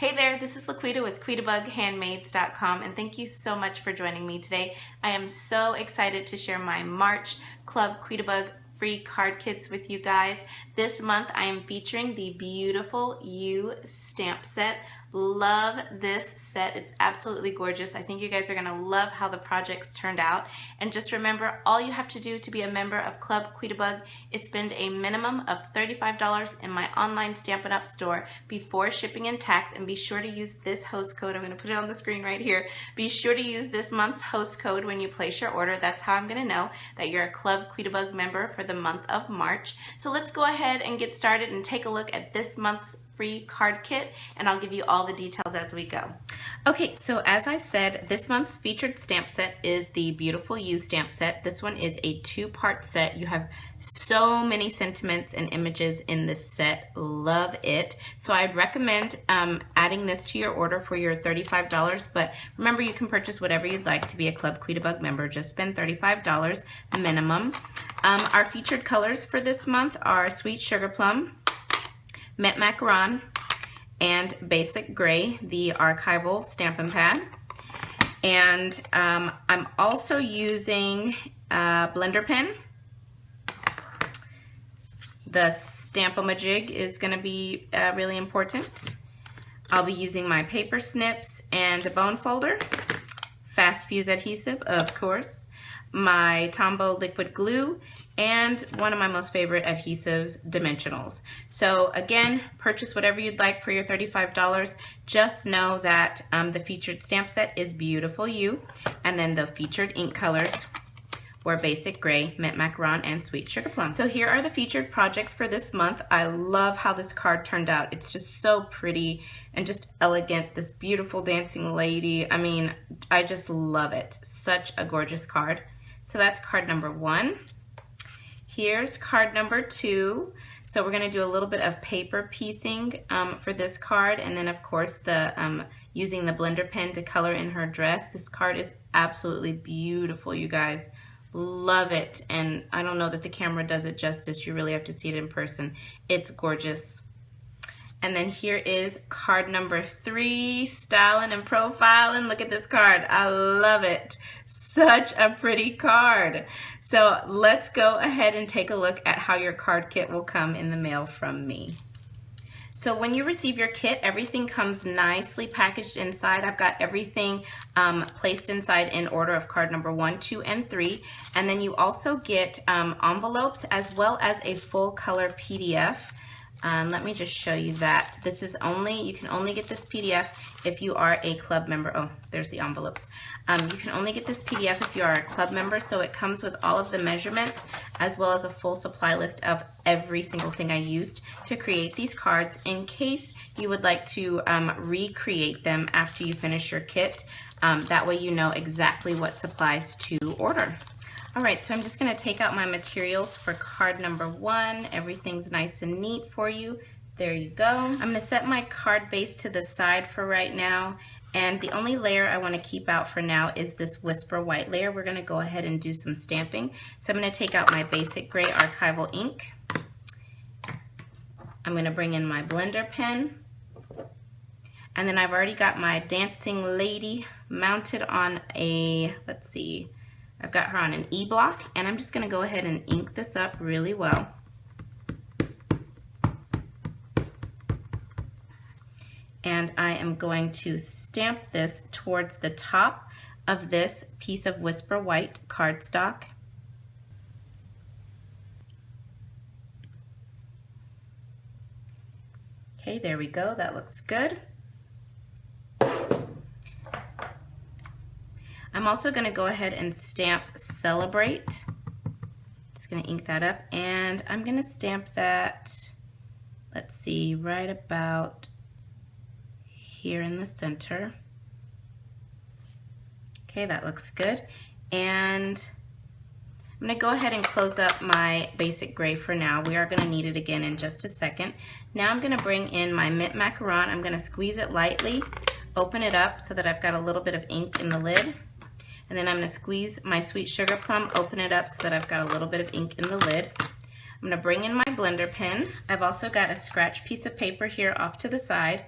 Hey there, this is LaQuita with QuitabugHandmaids.com, and thank you so much for joining me today. I am so excited to share my March Club Quitabug free card kits with you guys. This month I am featuring the beautiful U stamp set. Love this set. It's absolutely gorgeous. I think you guys are going to love how the projects turned out. And just remember, all you have to do to be a member of Club Quitabug is spend a minimum of $35 in my online Stampin' Up! Store before shipping and tax, and be sure to use this host code. I'm going to put it on the screen right here. Be sure to use this month's host code when you place your order. That's how I'm going to know that you're a Club Quitabug member for the month of March. So let's go ahead and get started and take a look at this month's free card kit, and I'll give you all the details as we go. Okay, so as I said, this month's featured stamp set is the beautiful U stamp set. This one is a two-part set. You have so many sentiments and images in this set. Love it. So I'd recommend adding this to your order for your $35, but remember, you can purchase whatever you'd like to be a Club Quitabug member. Just spend $35 minimum. Our featured colors for this month are Sweet Sugar Plum, Mint Macaron, and Basic Gray, the archival Stampin' pad. And I'm also using a blender pen. The Stamp-O-Ma-Jig is going to be really important. I'll be using my paper snips and a bone folder, fast fuse adhesive, of course, my Tombow liquid glue, and one of my most favorite adhesives, dimensionals. So again, purchase whatever you'd like for your $35. Just know that the featured stamp set is Beautiful You, and then the featured ink colors were Basic Gray, Mint Macaron, and Sweet Sugar Plum. So here are the featured projects for this month. I love how this card turned out. It's just so pretty and just elegant. This beautiful dancing lady. I mean, I just love it. Such a gorgeous card. So that's card number 1. Here's card number 2. So we're going to do a little bit of paper piecing for this card, and then of course the using the blender pen to color in her dress. This card is absolutely beautiful, you guys. Love it, and I don't know that the camera does it justice. You really have to see it in person. It's gorgeous. And then here is card number 3, styling and profiling. Look at this card. I love it. Such a pretty card. So let's go ahead and take a look at how your card kit will come in the mail from me. So when you receive your kit, everything comes nicely packaged inside. I've got everything placed inside in order of card number 1, 2, and 3. And then you also get envelopes as well as a full color PDF. Let me just show you that. This is you can only get this PDF if you are a club member. Oh, there's the envelopes. You can only get this PDF if you are a club member, so it comes with all of the measurements as well as a full supply list of every single thing I used to create these cards, in case you would like to recreate them after you finish your kit. That way you know exactly what supplies to order. Alright, so I'm just going to take out my materials for card number 1. Everything's nice and neat for you. There you go. I'm going to set my card base to the side for right now, and the only layer I want to keep out for now is this Whisper White layer. We're going to go ahead and do some stamping. So I'm going to take out my Basic Gray archival ink. I'm going to bring in my blender pen, and then I've already got my dancing lady mounted on a, let's see, I've got her on an E-block, and I'm just going to go ahead and ink this up really well. And I am going to stamp this towards the top of this piece of Whisper White cardstock. Okay, there we go. That looks good. I'm also going to go ahead and stamp Celebrate. Just going to ink that up, and I'm going to stamp that, let's see, right about here in the center. Okay, that looks good. And I'm going to go ahead and close up my Basic Gray for now. We are going to need it again in just a second. Now I'm going to bring in my Mint Macaron. I'm going to squeeze it lightly, open it up so that I've got a little bit of ink in the lid. And then I'm going to squeeze my Sweet Sugar Plum, open it up so that I've got a little bit of ink in the lid. I'm going to bring in my blender pen. I've also got a scratch piece of paper here off to the side,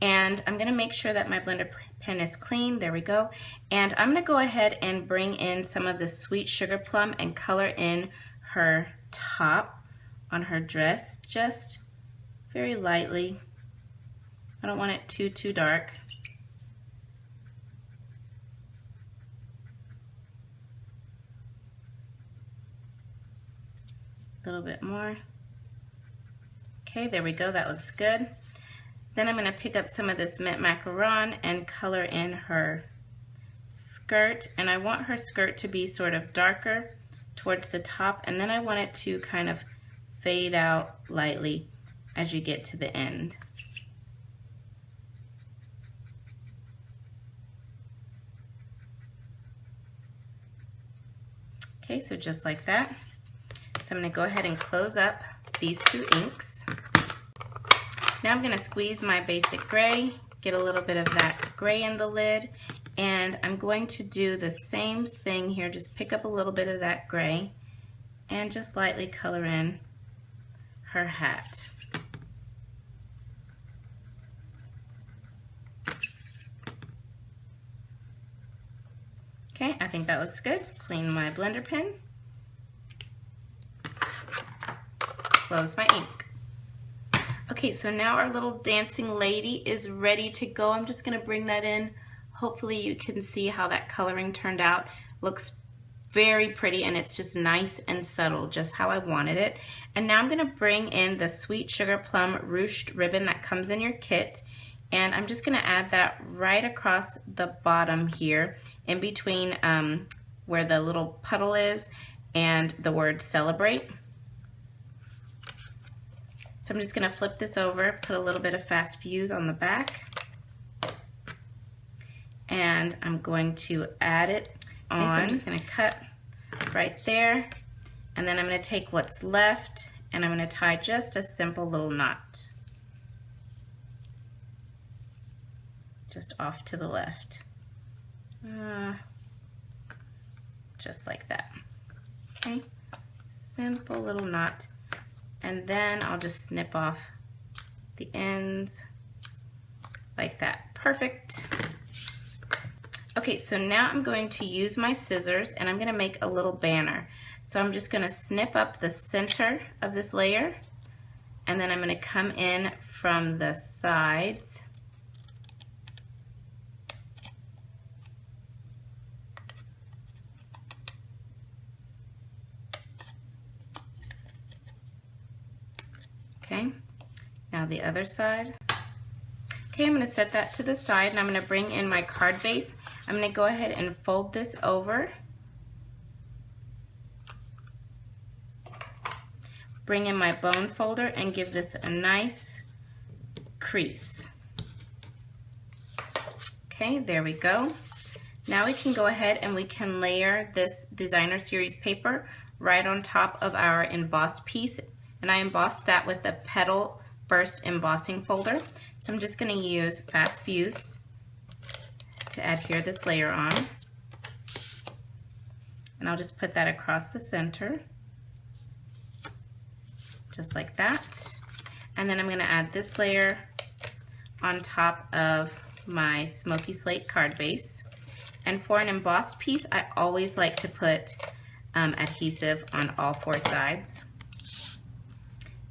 And I'm gonna make sure that my blender pen is clean. There we go. And I'm gonna go ahead and bring in some of the sweet sugar plum and color in her top on her dress, just very lightly. I don't want it too dark. A little bit more. Okay, there we go, that looks good. Then I'm gonna pick up some of this mint macaron and color in her skirt, and I want her skirt to be sort of darker towards the top, and then I want it to kind of fade out lightly as you get to the end. Okay, so just like that. So I'm gonna go ahead and close up these two inks. Now I'm gonna squeeze my basic gray, get a little bit of that gray in the lid, and I'm going to do the same thing here, just pick up a little bit of that gray and just lightly color in her hat. Okay, I think that looks good. Clean my blender pen. Close my ink. Okay, so now our little dancing lady is ready to go. I'm just gonna bring that in. Hopefully you can see how that coloring turned out. Looks very pretty, and it's just nice and subtle, just how I wanted it. And now I'm gonna bring in the sweet sugar plum ruched ribbon that comes in your kit. And I'm just gonna add that right across the bottom here, in between where the little puddle is and the word celebrate. So I'm just gonna flip this over, put a little bit of fast fuse on the back, and I'm going to add it on. Okay, so I'm just gonna cut right there, and then I'm gonna take what's left and I'm gonna tie just a simple little knot. Just off to the left. Just like that. Okay, simple little knot. And then I'll just snip off the ends like that. Perfect. Okay, so now I'm going to use my scissors and I'm gonna make a little banner. So I'm just gonna snip up the center of this layer, and then I'm gonna come in from the sides. Okay, now the other side. Okay, I'm gonna set that to the side, and I'm gonna bring in my card base. I'm gonna go ahead and fold this over. Bring in my bone folder and give this a nice crease. Okay, there we go. Now we can go ahead and we can layer this designer series paper right on top of our embossed piece. And I embossed that with the Petal Burst embossing folder. So I'm just going to use Fast Fuse to adhere this layer on. And I'll just put that across the center, just like that. And then I'm going to add this layer on top of my smoky slate card base. And for an embossed piece, I always like to put adhesive on all four sides,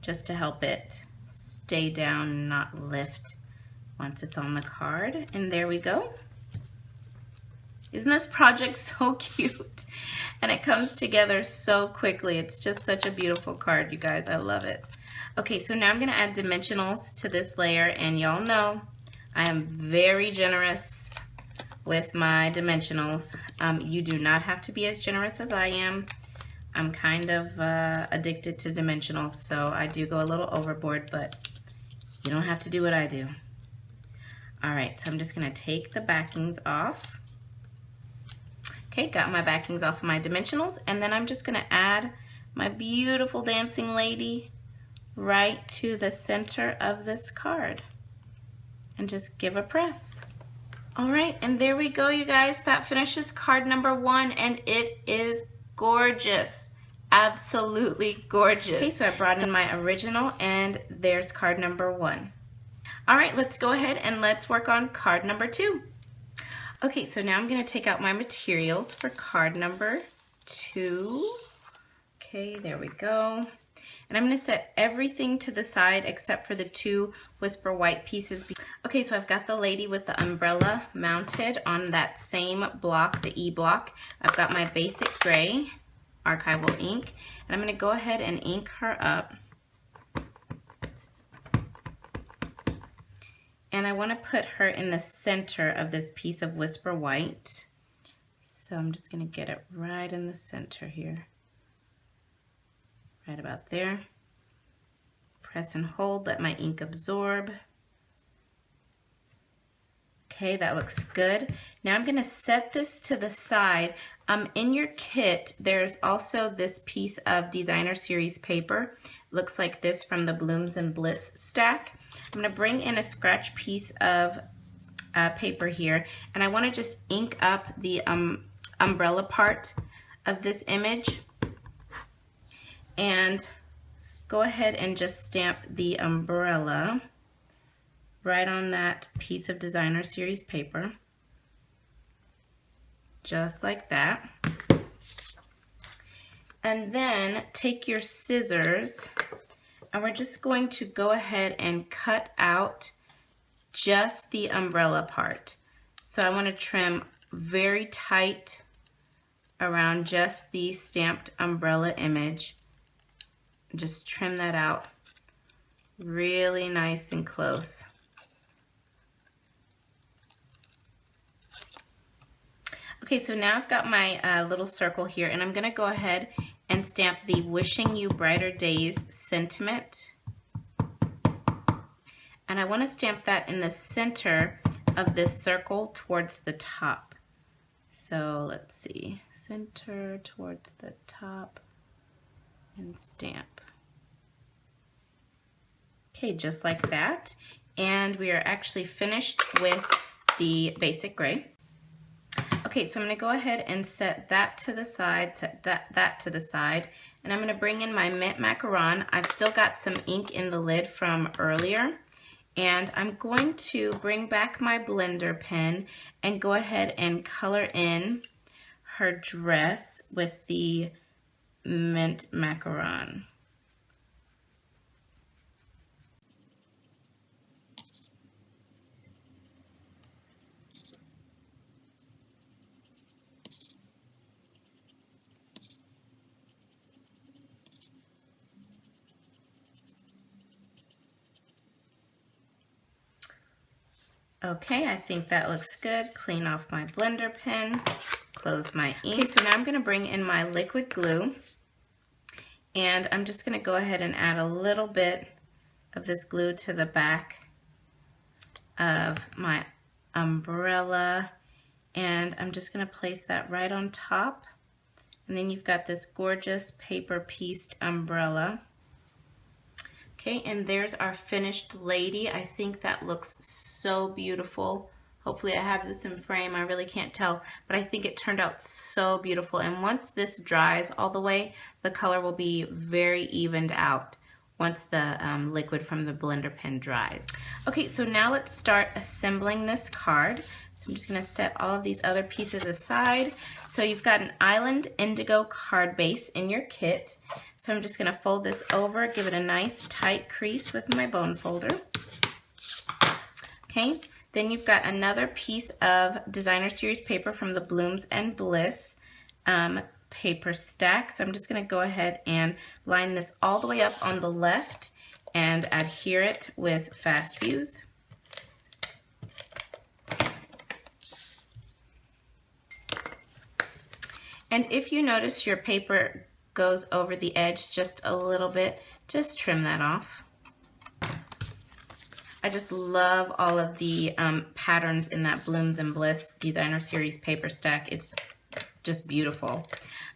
just to help it stay down and not lift once it's on the card. And there we go. Isn't this project so cute? And it comes together so quickly. It's just such a beautiful card, you guys. I love it. Okay, so now I'm gonna add dimensionals to this layer, and y'all know I am very generous with my dimensionals. You do not have to be as generous as I am. I'm kind of addicted to dimensionals, so I do go a little overboard, but you don't have to do what I do. All right, so I'm just gonna take the backings off. Okay, got my backings off of my dimensionals, and then I'm just gonna add my beautiful dancing lady right to the center of this card and just give a press. All right, and there we go, you guys. That finishes card number 1, and it is gorgeous. Absolutely gorgeous. Okay, so I brought in my original, and there's card number 1. All right, let's go ahead and let's work on card number 2. Okay, so now I'm going to take out my materials for card number 2. Okay, there we go. And I'm going to set everything to the side except for the 2 Whisper White pieces. Okay, so I've got the lady with the umbrella mounted on that same block, the E block. I've got my basic gray archival ink, and I'm going to go ahead and ink her up. And I want to put her in the center of this piece of Whisper White. So I'm just going to get it right in the center here. Right about there. Press and hold, let my ink absorb. Okay, that looks good. Now I'm going to set this to the side. In your kit, there's also this piece of Designer Series paper. It looks like this from the Blooms and Bliss stack. I'm going to bring in a scratch piece of paper here, and I want to just ink up the umbrella part of this image, and go ahead and just stamp the umbrella right on that piece of Designer Series paper, just like that. And then take your scissors, and we're just going to go ahead and cut out just the umbrella part. So I want to trim very tight around just the stamped umbrella image. Just trim that out really nice and close. Okay, so now I've got my little circle here, and I'm going to go ahead and stamp the Wishing You Brighter Days sentiment. And I want to stamp that in the center of this circle towards the top. So let's see, center towards the top and stamp. Okay, just like that. And we are actually finished with the basic gray. Okay, so I'm going to go ahead and set that to the side, set that to the side, and I'm going to bring in my mint macaron. I've still got some ink in the lid from earlier, and I'm going to bring back my blender pen and go ahead and color in her dress with the mint macaron. Okay, I think that looks good. Clean off my blender pen, close my ink. Okay, so now I'm going to bring in my liquid glue, and I'm just going to go ahead and add a little bit of this glue to the back of my umbrella, and I'm just going to place that right on top, and then you've got this gorgeous paper pieced umbrella. Okay, and there's our finished lady. I think that looks so beautiful. Hopefully I have this in frame. I really can't tell, but I think it turned out so beautiful. And once this dries all the way, the color will be very evened out once the liquid from the blender pen dries. Okay, so now let's start assembling this card. So I'm just going to set all of these other pieces aside. So you've got an Island Indigo card base in your kit. So I'm just going to fold this over, give it a nice tight crease with my bone folder. Okay, then you've got another piece of Designer Series paper from the Blooms and Bliss paper stack. So I'm just going to go ahead and line this all the way up on the left and adhere it with fast fuse. And if you notice your paper goes over the edge just a little bit, just trim that off. I just love all of the patterns in that Blooms and Bliss Designer Series paper stack. It's just beautiful.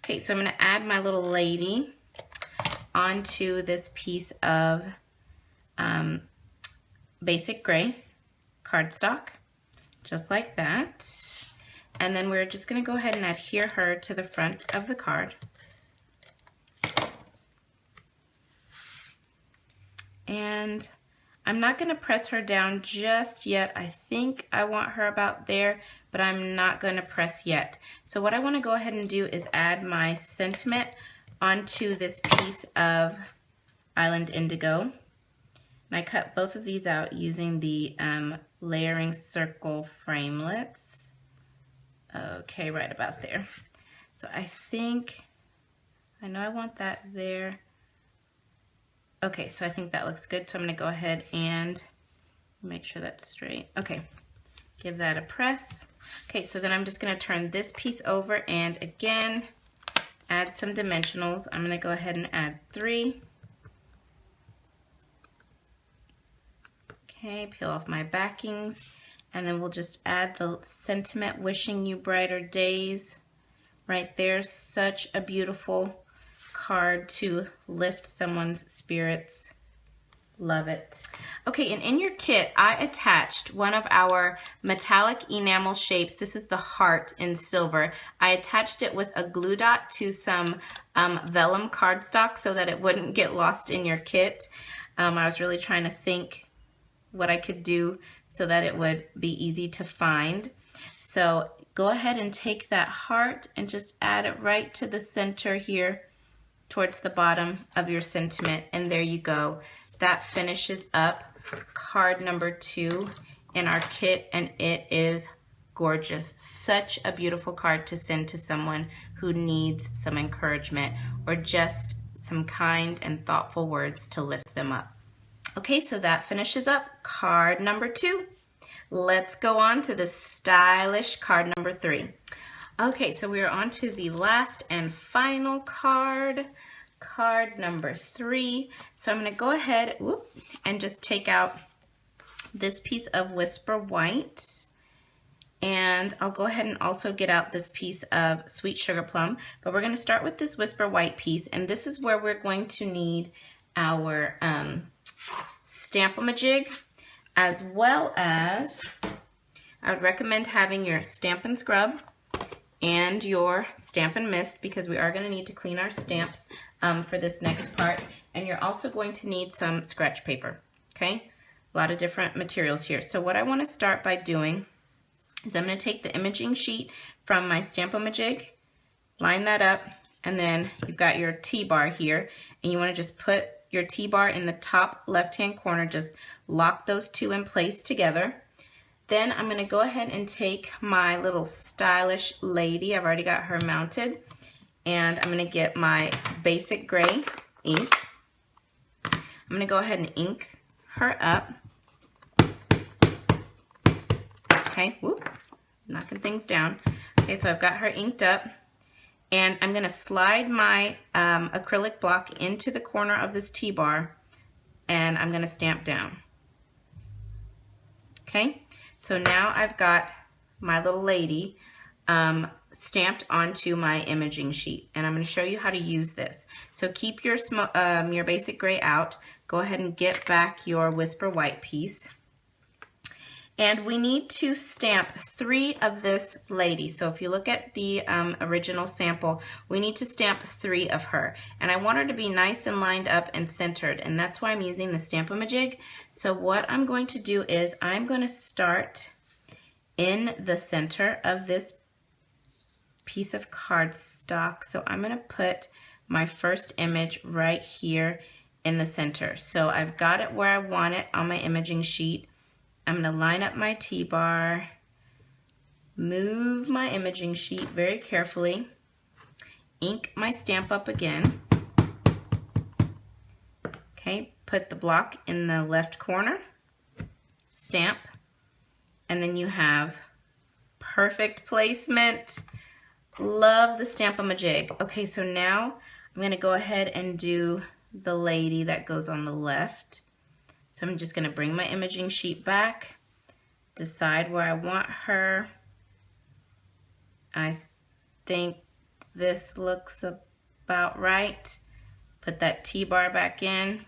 Okay, so I'm going to add my little lady onto this piece of basic gray cardstock, just like that. And then we're just going to go ahead and adhere her to the front of the card. And I'm not going to press her down just yet. I think I want her about there, but I'm not going to press yet. So what I want to go ahead and do is add my sentiment onto this piece of Island Indigo. And I cut both of these out using the layering circle framelits. Okay, right about there. So I think, I know I want that there. Okay, so I think that looks good. So I'm going to go ahead and make sure that's straight. Okay, give that a press. Okay, so then I'm just going to turn this piece over and again, add some dimensionals. I'm going to go ahead and add 3. Okay, peel off my backings, and then we'll just add the sentiment, wishing you brighter days right there. Such a beautiful card to lift someone's spirits. Love it. Okay, and in your kit, I attached one of our metallic enamel shapes. This is the heart in silver. I attached it with a glue dot to some vellum cardstock so that it wouldn't get lost in your kit. I was really trying to think what I could do so that it would be easy to find. So go ahead and take that heart and just add it right to the center here towards the bottom of your sentiment, and there you go. That finishes up card number 2 in our kit, and it is gorgeous. Such a beautiful card to send to someone who needs some encouragement or just some kind and thoughtful words to lift them up. Okay, so that finishes up card number 2. Let's go on to the stylish card number 3. Okay, so we are on to the last and final card, card number 3. So I'm going to go ahead and just take out this piece of Whisper White, and I'll go ahead and also get out this piece of Sweet Sugar Plum, but we're going to start with this Whisper White piece, and this is where we're going to need our Stampin' as well as I would recommend having your Stampin' Scrub and your Stampin' Mist, because we are going to need to clean our stamps for this next part. And you're also going to need some scratch paper, okay? A lot of different materials here. So what I want to start by doing is I'm going to take the imaging sheet from my Stampin', line that up, and then you've got your T-bar here, and you want to just put your T-bar in the top left-hand corner, just lock those two in place together. Then I'm going to go ahead and take my little stylish lady, I've already got her mounted, and I'm going to get my basic gray ink. I'm going to go ahead and ink her up. Okay, whoop, knocking things down. Okay, so I've got her inked up, and I'm going to slide my acrylic block into the corner of this T-bar, and I'm going to stamp down. Okay, so now I've got my little lady stamped onto my imaging sheet, and I'm going to show you how to use this. So keep your basic gray out. Go ahead and get back your Whisper White piece. And we need to stamp 3 of this lady. So if you look at the original sample, we need to stamp 3 of her. And I want her to be nice and lined up and centered. And that's why I'm using the Stampin' So what I'm going to do is I'm going to start in the center of this piece of cardstock. So I'm going to put my first image right here in the center. So I've got it where I want it on my imaging sheet. I'm going to line up my T-bar, move my imaging sheet very carefully, ink my stamp up again. Okay, put the block in the left corner, stamp, and then you have perfect placement. Love the Stampin' Okay, so now I'm going to go ahead and do the lady that goes on the left. So I'm just going to bring my imaging sheet back, decide where I want her. I think this looks about right. Put that T-bar back in.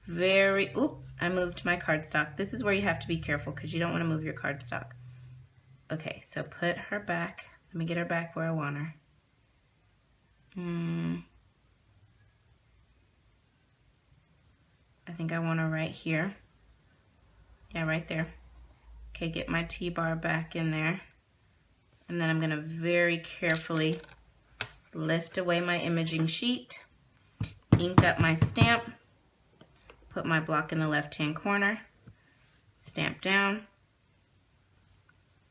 I moved my cardstock. This is where you have to be careful because you don't want to move your cardstock. Okay, so put her back. Let me get her back where I want her. I think I want her right here. Yeah, right there. Okay, get my T-bar back in there. And then I'm gonna very carefully lift away my imaging sheet, ink up my stamp, put my block in the left-hand corner, stamp down.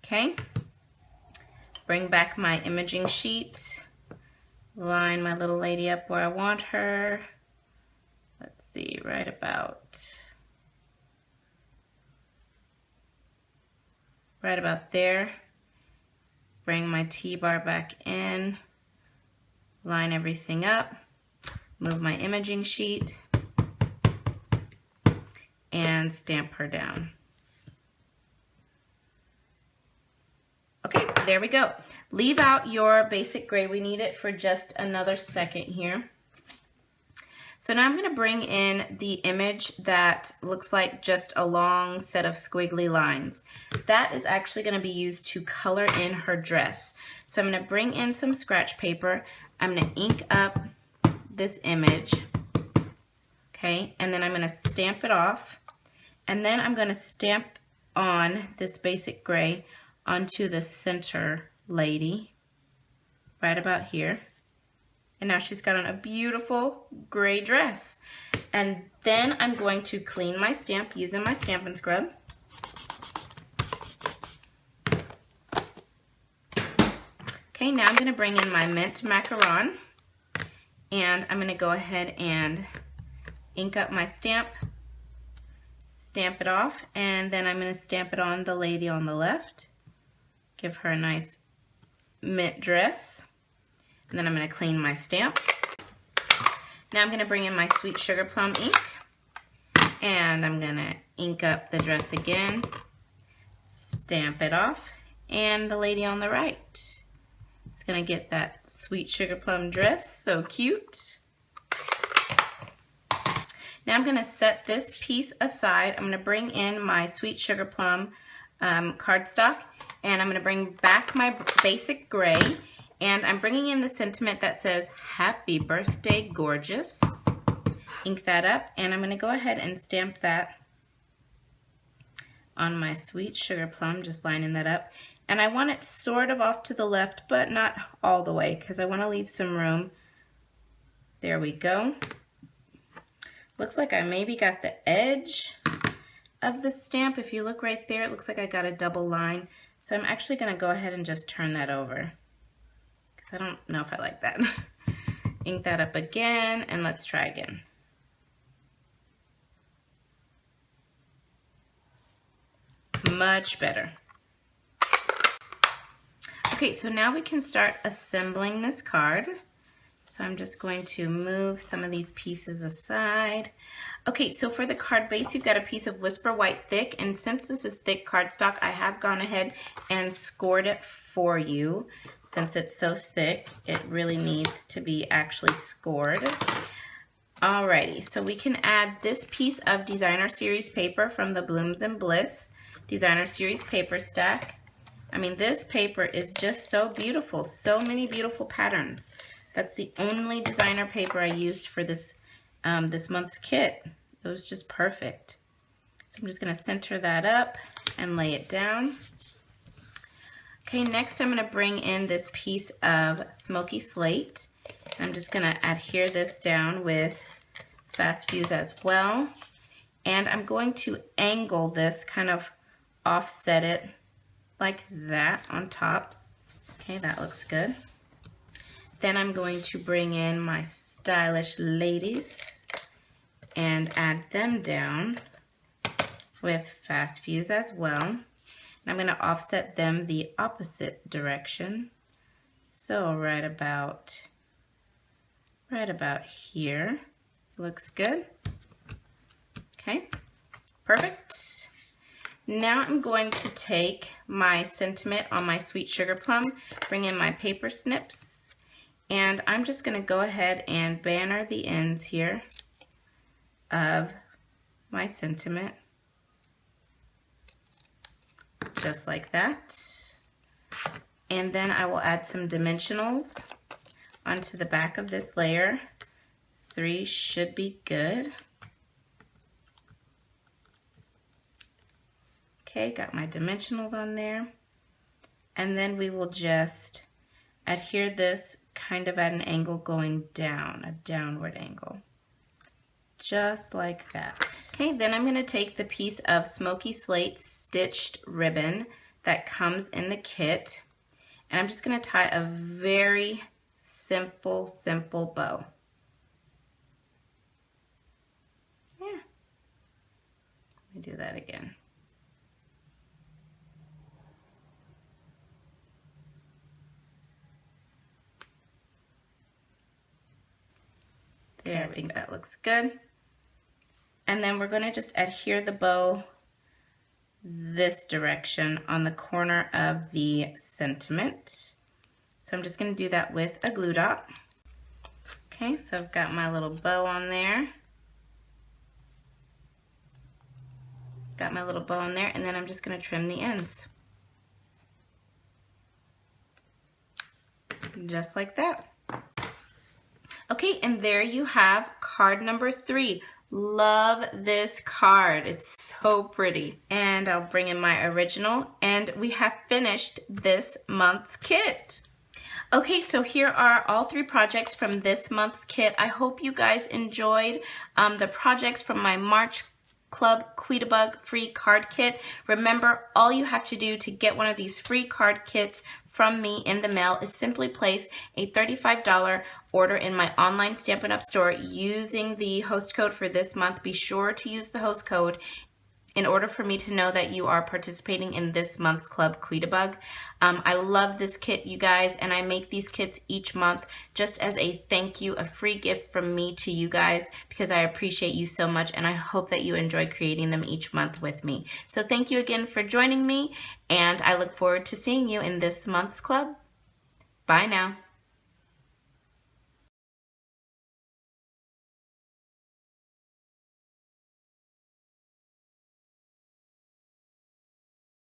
Okay, bring back my imaging sheet, line my little lady up where I want her. Let's see, right about there. Bring my T-bar back in, line everything up, move my imaging sheet, and stamp her down. Okay, there we go. Leave out your basic gray. We need it for just another second here. So now I'm going to bring in the image that looks like just a long set of squiggly lines. That is actually going to be used to color in her dress. So I'm going to bring in some scratch paper. I'm going to ink up this image, okay, and then I'm going to stamp it off. And then I'm going to stamp on this basic gray onto the center lady, right about here. And now she's got on a beautiful gray dress. And then I'm going to clean my stamp using my Stampin' Scrub. Okay, now I'm going to bring in my mint macaron. And I'm going to go ahead and ink up my stamp, stamp it off, and then I'm going to stamp it on the lady on the left. Give her a nice mint dress. And then I'm going to clean my stamp. Now I'm going to bring in my Sweet Sugar Plum ink. And I'm going to ink up the dress again. Stamp it off. And the lady on the right. It's going to get that Sweet Sugar Plum dress. So cute. Now I'm going to set this piece aside. I'm going to bring in my Sweet Sugar Plum cardstock. And I'm going to bring back my basic gray. And I'm bringing in the sentiment that says, "Happy Birthday, Gorgeous." Ink that up, and I'm going to go ahead and stamp that on my Sweet Sugar Plum, just lining that up. And I want it sort of off to the left, but not all the way, because I want to leave some room. There we go. Looks like I maybe got the edge of the stamp. If you look right there, it looks like I got a double line. So I'm actually going to go ahead and just turn that over. I don't know if I like that. Ink that up again, and let's try again. Much better. Okay, so now we can start assembling this card. So I'm just going to move some of these pieces aside. Okay, so for the card base, you've got a piece of Whisper White Thick, and since this is thick cardstock, I have gone ahead and scored it for you. Since it's so thick, it really needs to be actually scored. Alrighty, so we can add this piece of Designer Series paper from the Blooms and Bliss Designer Series paper stack. I mean, this paper is just so beautiful, so many beautiful patterns. That's the only designer paper I used for this this month's kit. It was just perfect. So I'm just going to center that up and lay it down. Okay, next I'm going to bring in this piece of Smoky Slate. I'm just going to adhere this down with Fast Fuse as well. And I'm going to angle this, kind of offset it like that on top. Okay, that looks good. Then I'm going to bring in my stylish ladies and add them down with Fast Fuse as well. And I'm going to offset them the opposite direction. So right about here. Looks good. Okay, perfect. Now I'm going to take my sentiment on my Sweet Sugar Plum, bring in my paper snips, and I'm just going to go ahead and banner the ends here of my sentiment, just like that. And then I will add some dimensionals onto the back of this layer. 3 should be good. Okay, got my dimensionals on there. And then we will just adhere this kind of at an angle going down, a downward angle. Just like that. Okay, then I'm gonna take the piece of smoky slate stitched ribbon that comes in the kit, and I'm just gonna tie a very simple bow. Yeah, let me do that again. There, I think that looks good. And then we're going to just adhere the bow this direction on the corner of the sentiment. So I'm just going to do that with a glue dot. Okay, so I've got my little bow on there. Got my little bow on there, and then I'm just going to trim the ends. Just like that. Okay, and there you have card number 3. Love this card. It's so pretty. And I'll bring in my original, and we have finished this month's kit. Okay, so here are all 3 projects from this month's kit. I hope you guys enjoyed the projects from my March Club Quitabug free card kit. Remember, all you have to do to get one of these free card kits from me in the mail is simply place a $35 order in my online Stampin' Up! Store using the host code for this month. Be sure to use the host code in order for me to know that you are participating in this month's Club Quitabug. I love this kit, you guys, and I make these kits each month just as a thank you, a free gift from me to you guys, because I appreciate you so much, and I hope that you enjoy creating them each month with me. So thank you again for joining me, and I look forward to seeing you in this month's club. Bye now.